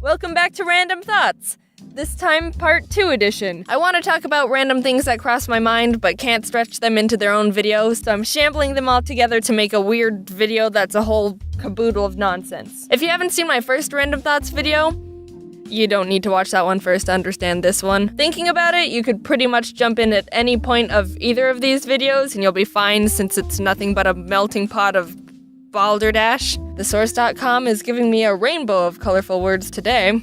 Welcome back to Random Thoughts. This time, part 2 edition. I want to talk about random things that cross my mind, but can't stretch them into their own video, so I'm shambling them all together to make a weird video that's a whole caboodle of nonsense. If you haven't seen my first Random Thoughts video, you don't need to watch that one first to understand this one. Thinking about it, you could pretty much jump in at any point of either of these videos, and you'll be fine since it's nothing but a melting pot of balderdash. Thesource.com is giving me a rainbow of colorful words today.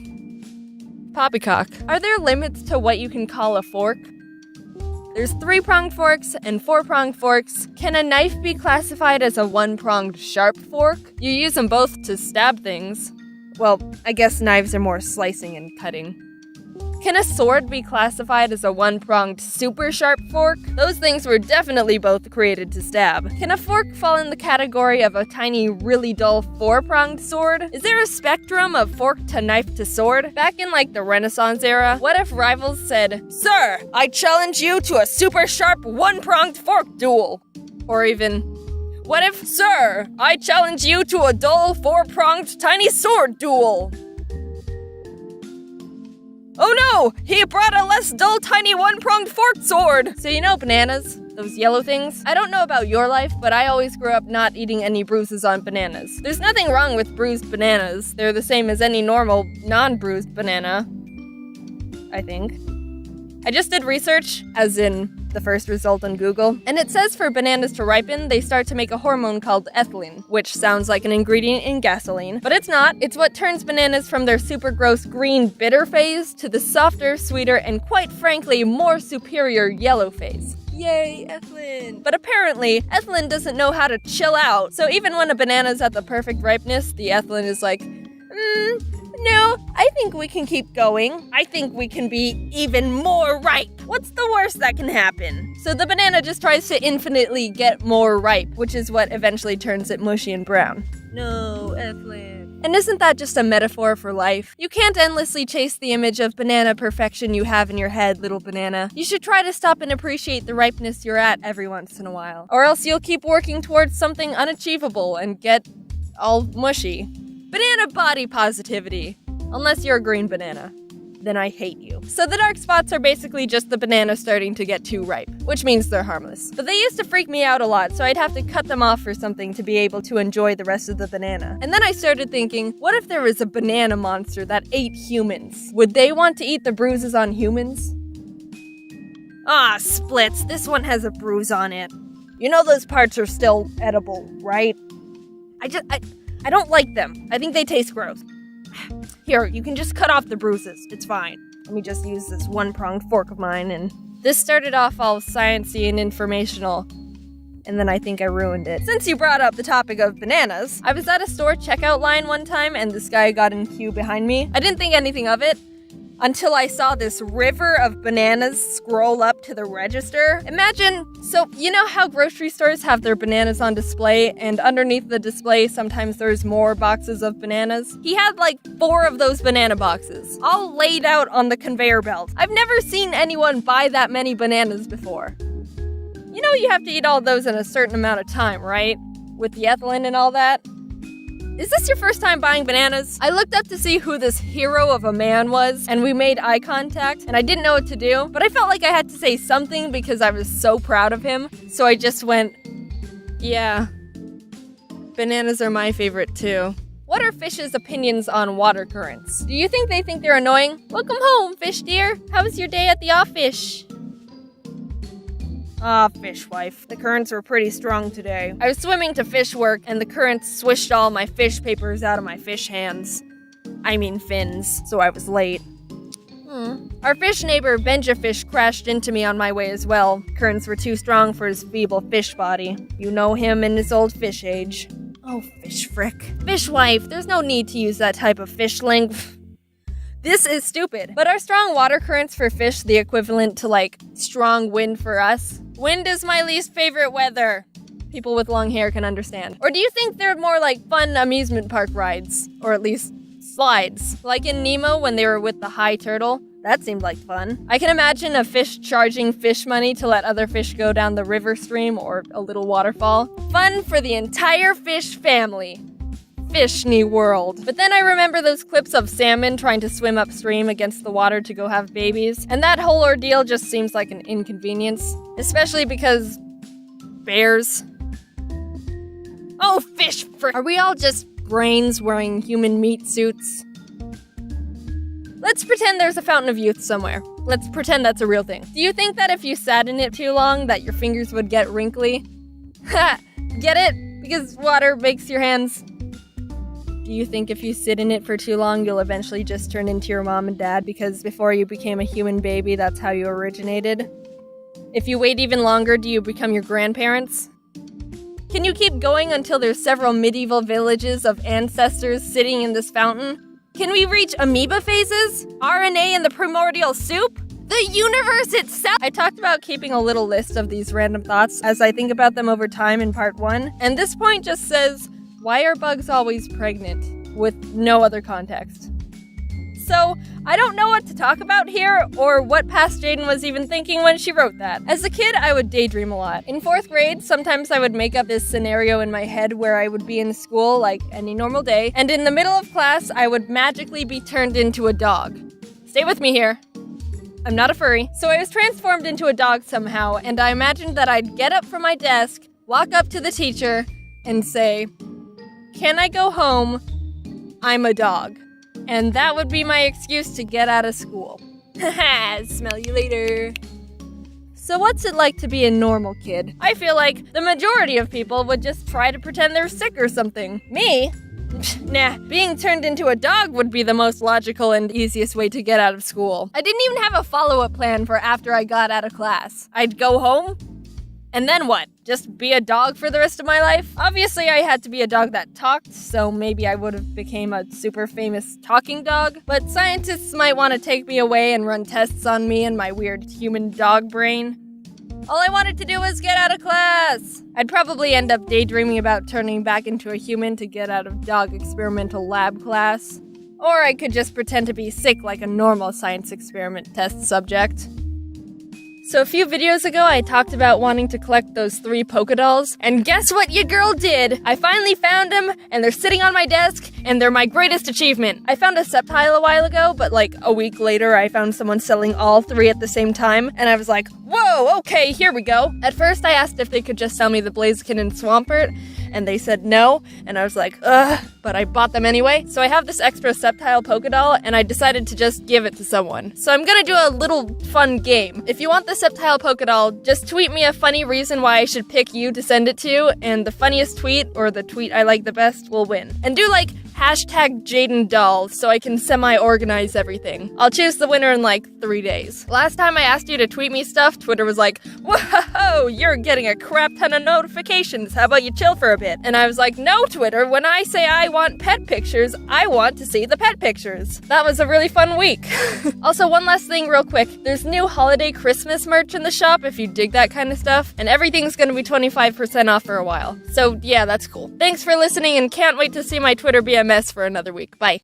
Poppycock. Are there limits to what you can call a fork? There's 3-pronged forks and 4-pronged forks. Can a knife be classified as a 1-pronged sharp fork? You use them both to stab things. Well, I guess knives are more slicing and cutting. Can a sword be classified as a 1-pronged super sharp fork? Those things were definitely both created to stab. Can a fork fall in the category of a tiny, really dull 4-pronged sword? Is there a spectrum of fork to knife to sword? Back in the Renaissance era, what if rivals said, "Sir, I challenge you to a super sharp 1-pronged fork duel"? Or even, what if, "Sir, I challenge you to a dull 4-pronged tiny sword duel"? Oh no! He brought a less dull tiny 1-pronged forked sword! So you know bananas? Those yellow things? I don't know about your life, but I always grew up not eating any bruises on bananas. There's nothing wrong with bruised bananas. They're the same as any normal, non-bruised banana. I think. I just did research, as in the first result on Google, and it says for bananas to ripen, they start to make a hormone called ethylene, which sounds like an ingredient in gasoline, but it's not. It's what turns bananas from their super gross green bitter phase to the softer, sweeter, and quite frankly, more superior yellow phase. Yay, ethylene! But apparently, ethylene doesn't know how to chill out, so even when a banana's at the perfect ripeness, the ethylene is like, no, I think we can keep going. I think we can be even more ripe. What's the worst that can happen? So the banana just tries to infinitely get more ripe, which is what eventually turns it mushy and brown. No, ethylene. And isn't that just a metaphor for life? You can't endlessly chase the image of banana perfection you have in your head, little banana. You should try to stop and appreciate the ripeness you're at every once in a while. Or else you'll keep working towards something unachievable and get all mushy. Banana body positivity. Unless you're a green banana. Then I hate you. So the dark spots are basically just the banana starting to get too ripe, which means they're harmless. But they used to freak me out a lot, so I'd have to cut them off for something to be able to enjoy the rest of the banana. And then I started thinking, what if there was a banana monster that ate humans? Would they want to eat the bruises on humans? Ah, splits, this one has a bruise on it. You know those parts are still edible, right? I don't like them. I think they taste gross. Here, you can just cut off the bruises. It's fine. Let me just use this 1-pronged fork of mine, and this started off all sciencey and informational, and then I think I ruined it. Since you brought up the topic of bananas, I was at a store checkout line one time, and this guy got in queue behind me. I didn't think anything of it until I saw this river of bananas scroll up to the register. Imagine, so you know how grocery stores have their bananas on display, and underneath the display sometimes there's more boxes of bananas? He had 4 of those banana boxes, all laid out on the conveyor belt. I've never seen anyone buy that many bananas before. You know you have to eat all those in a certain amount of time, right? With the ethylene and all that? Is this your first time buying bananas? I looked up to see who this hero of a man was, and we made eye contact, and I didn't know what to do, but I felt like I had to say something because I was so proud of him, so I just went, yeah, bananas are my favorite too. What are fish's opinions on water currents? Do you think they think they're annoying? Welcome home, fish dear. How was your day at the office? Ah, fishwife. The currents were pretty strong today. I was swimming to fish work, and the currents swished all my fish papers out of my fish hands. I mean fins, so I was late. Our fish neighbor, Benjafish, crashed into me on my way as well. Currents were too strong for his feeble fish body. You know him in his old fish age. Oh, fish frick. Fishwife, there's no need to use that type of fish ling. This is stupid. But are strong water currents for fish the equivalent to, strong wind for us? Wind is my least favorite weather. People with long hair can understand. Or do you think they're more like fun amusement park rides? Or at least slides. Like in Nemo when they were with the high turtle? That seemed like fun. I can imagine a fish charging fish money to let other fish go down the river stream or a little waterfall. Fun for the entire fish family. Disney World. But then I remember those clips of salmon trying to swim upstream against the water to go have babies, and that whole ordeal just seems like an inconvenience, especially because bears. Oh, fish Are we all just brains wearing human meat suits? Let's pretend there's a fountain of youth somewhere. Let's pretend that's a real thing. Do you think that if you sat in it too long, that your fingers would get wrinkly? Ha! Get it? Because water makes your hands. Do you think if you sit in it for too long, you'll eventually just turn into your mom and dad because before you became a human baby, that's how you originated? If you wait even longer, do you become your grandparents? Can you keep going until there's several medieval villages of ancestors sitting in this fountain? Can we reach amoeba phases? RNA in the primordial soup? The universe itself! I talked about keeping a little list of these random thoughts as I think about them over time in part 1, and this point just says, why are bugs always pregnant? With no other context. So, I don't know what to talk about here, or what past Jaden was even thinking when she wrote that. As a kid, I would daydream a lot. In 4th grade, sometimes I would make up this scenario in my head where I would be in school like any normal day, and in the middle of class, I would magically be turned into a dog. Stay with me here. I'm not a furry. So I was transformed into a dog somehow, and I imagined that I'd get up from my desk, walk up to the teacher, and say, "Can I go home? I'm a dog." And that would be my excuse to get out of school. Haha, smell you later. So what's it like to be a normal kid? I feel like the majority of people would just try to pretend they're sick or something. Me? Nah, being turned into a dog would be the most logical and easiest way to get out of school. I didn't even have a follow-up plan for after I got out of class. I'd go home, and then what? Just be a dog for the rest of my life? Obviously, I had to be a dog that talked, so maybe I would have became a super famous talking dog. But scientists might want to take me away and run tests on me and my weird human dog brain. All I wanted to do was get out of class! I'd probably end up daydreaming about turning back into a human to get out of dog experimental lab class. Or I could just pretend to be sick like a normal science experiment test subject. So a few videos ago, I talked about wanting to collect those 3 Poké Dolls, and guess what your girl did? I finally found them, and they're sitting on my desk, and they're my greatest achievement. I found a Sceptile a while ago, but like a week later, I found someone selling all 3 at the same time, and I was like, whoa, okay, here we go. At first, I asked if they could just sell me the Blaziken and Swampert, and they said no, and I was like, ugh, but I bought them anyway. So I have this extra Sceptile Poké Doll, and I decided to just give it to someone. So I'm gonna do a little fun game. If you want the Sceptile Poké Doll, just tweet me a funny reason why I should pick you to send it to, and the funniest tweet, or the tweet I like the best, will win. And do like #JadenDoll so I can semi-organize everything. I'll choose the winner in like 3 days. Last time I asked you to tweet me stuff, Twitter was like, whoa, you're getting a crap ton of notifications. How about you chill for a bit? And I was like, no, Twitter, when I say I want pet pictures, I want to see the pet pictures. That was a really fun week. Also, one last thing real quick. There's new holiday Christmas merch in the shop if you dig that kind of stuff, and everything's gonna be 25% off for a while. So yeah, that's cool. Thanks for listening and can't wait to see my Twitter be a mess for another week. Bye.